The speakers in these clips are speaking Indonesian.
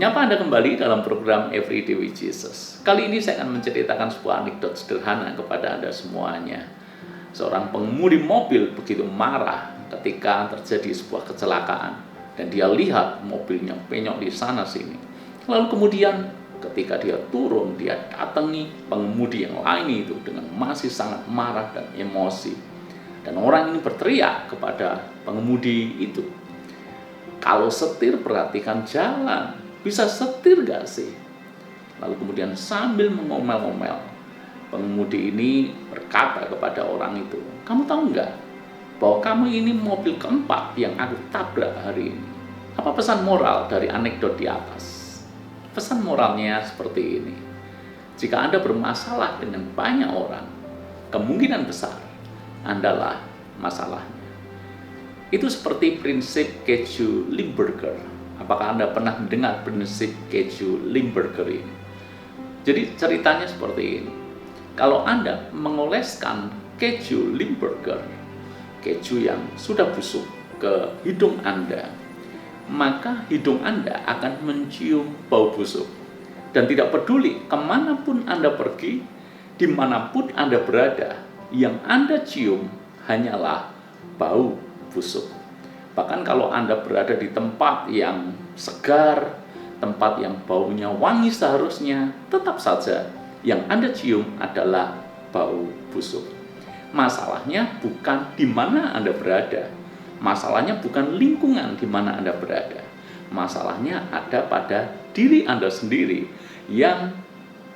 Menyapa Anda kembali dalam program Everyday with Jesus. Kali ini saya akan menceritakan sebuah anekdot sederhana kepada Anda semuanya. Seorang pengemudi mobil begitu marah ketika terjadi sebuah kecelakaan dan dia lihat mobilnya penyok di sana sini. Lalu kemudian ketika dia turun, dia datangi pengemudi yang lain itu dengan masih sangat marah dan emosi. Dan orang ini berteriak kepada pengemudi itu, "Kalau setir perhatikan jalan, bisa setir gak sih?" Lalu kemudian sambil mengomel-ngomel, pengemudi ini berkata kepada orang itu, "Kamu tahu nggak bahwa kamu ini mobil keempat yang aku tabrak hari ini?" Apa pesan moral dari anekdot di atas? Pesan moralnya seperti ini: jika Anda bermasalah dengan banyak orang, kemungkinan besar Andalah masalahnya. Itu seperti prinsip keju Limburger. Apakah Anda pernah mendengar prinsip keju Limburger ini? Jadi ceritanya seperti ini. Kalau Anda mengoleskan keju Limburger, keju yang sudah busuk, ke hidung Anda, maka hidung Anda akan mencium bau busuk. Dan tidak peduli kemanapun Anda pergi, dimanapun Anda berada, yang Anda cium hanyalah bau busuk. Bahkan kalau Anda berada di tempat yang segar, tempat yang baunya wangi seharusnya, tetap saja yang Anda cium adalah bau busuk. Masalahnya bukan di mana Anda berada. Masalahnya bukan lingkungan di mana Anda berada. Masalahnya ada pada diri Anda sendiri, yang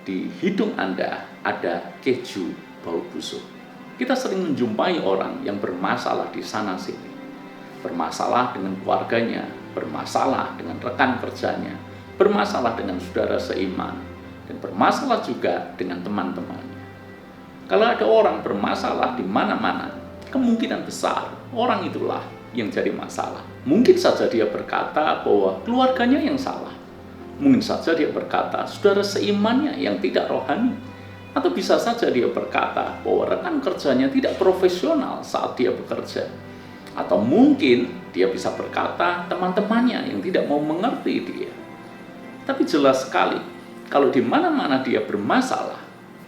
di hidung Anda ada keju bau busuk. Kita sering menjumpai orang yang bermasalah di sana sini. Bermasalah dengan keluarganya, bermasalah dengan rekan kerjanya, bermasalah dengan saudara seiman, dan bermasalah juga dengan teman-temannya. Kalau ada orang bermasalah di mana-mana, kemungkinan besar orang itulah yang jadi masalah. Mungkin saja dia berkata bahwa keluarganya yang salah. Mungkin saja dia berkata saudara seimannya yang tidak rohani. Atau bisa saja dia berkata bahwa rekan kerjanya tidak profesional saat dia bekerja. Atau mungkin dia bisa berkata teman-temannya yang tidak mau mengerti dia. Tapi jelas sekali, kalau di mana-mana dia bermasalah,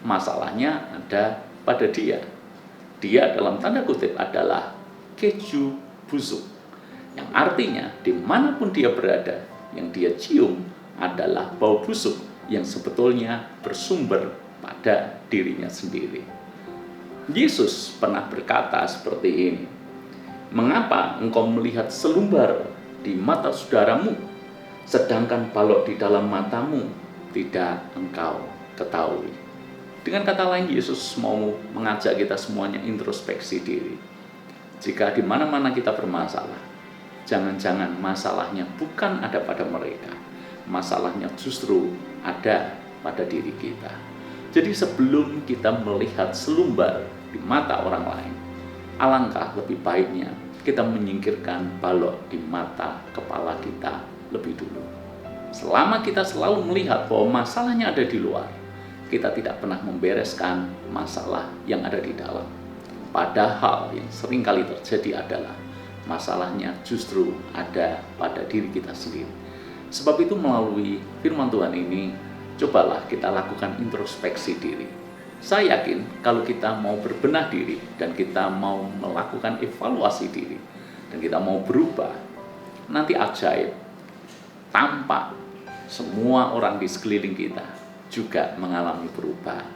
masalahnya ada pada dia. Dia dalam tanda kutip adalah keju busuk. Yang artinya dimanapun dia berada, yang dia cium adalah bau busuk yang sebetulnya bersumber pada dirinya sendiri. Yesus pernah berkata seperti ini, "Mengapa engkau melihat selumbar di mata saudaramu, sedangkan balok di dalam matamu tidak engkau ketahui?" Dengan kata lain, Yesus mau mengajak kita semuanya introspeksi diri. Jika di mana-mana kita bermasalah, jangan-jangan masalahnya bukan ada pada mereka. Masalahnya justru ada pada diri kita. Jadi sebelum kita melihat selumbar di mata orang lain, alangkah lebih baiknya kita menyingkirkan balok di mata kepala kita lebih dulu. Selama kita selalu melihat bahwa masalahnya ada di luar, kita tidak pernah membereskan masalah yang ada di dalam. Padahal yang seringkali terjadi adalah masalahnya justru ada pada diri kita sendiri. Sebab itu melalui firman Tuhan ini, cobalah kita lakukan introspeksi diri. Saya yakin kalau kita mau berbenah diri dan kita mau melakukan evaluasi diri dan kita mau berubah, nanti ajaib, tampak semua orang di sekeliling kita juga mengalami perubahan.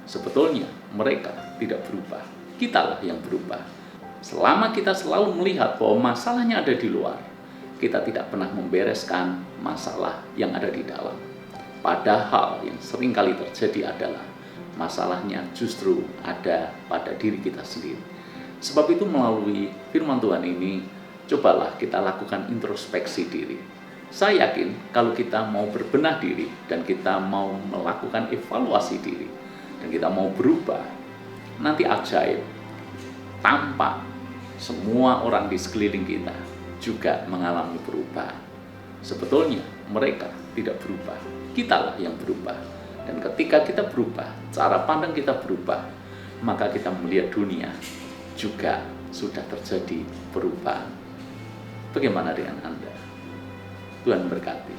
Sebetulnya mereka tidak berubah, kitalah yang berubah. Selama kita selalu melihat bahwa masalahnya ada di luar, kita tidak pernah membereskan masalah yang ada di dalam. Padahal yang seringkali terjadi adalah masalahnya justru ada pada diri kita sendiri. Sebab itu melalui firman Tuhan ini, cobalah kita lakukan introspeksi diri. Saya yakin kalau kita mau berbenah diri dan kita mau melakukan evaluasi diri dan kita mau berubah, nanti ajaib, tampak semua orang di sekeliling kita juga mengalami perubahan. Sebetulnya mereka tidak berubah, kitalah yang berubah. Dan ketika kita berubah, cara pandang kita berubah, maka kita melihat dunia juga sudah terjadi perubahan. Bagaimana dengan Anda? Tuhan berkati.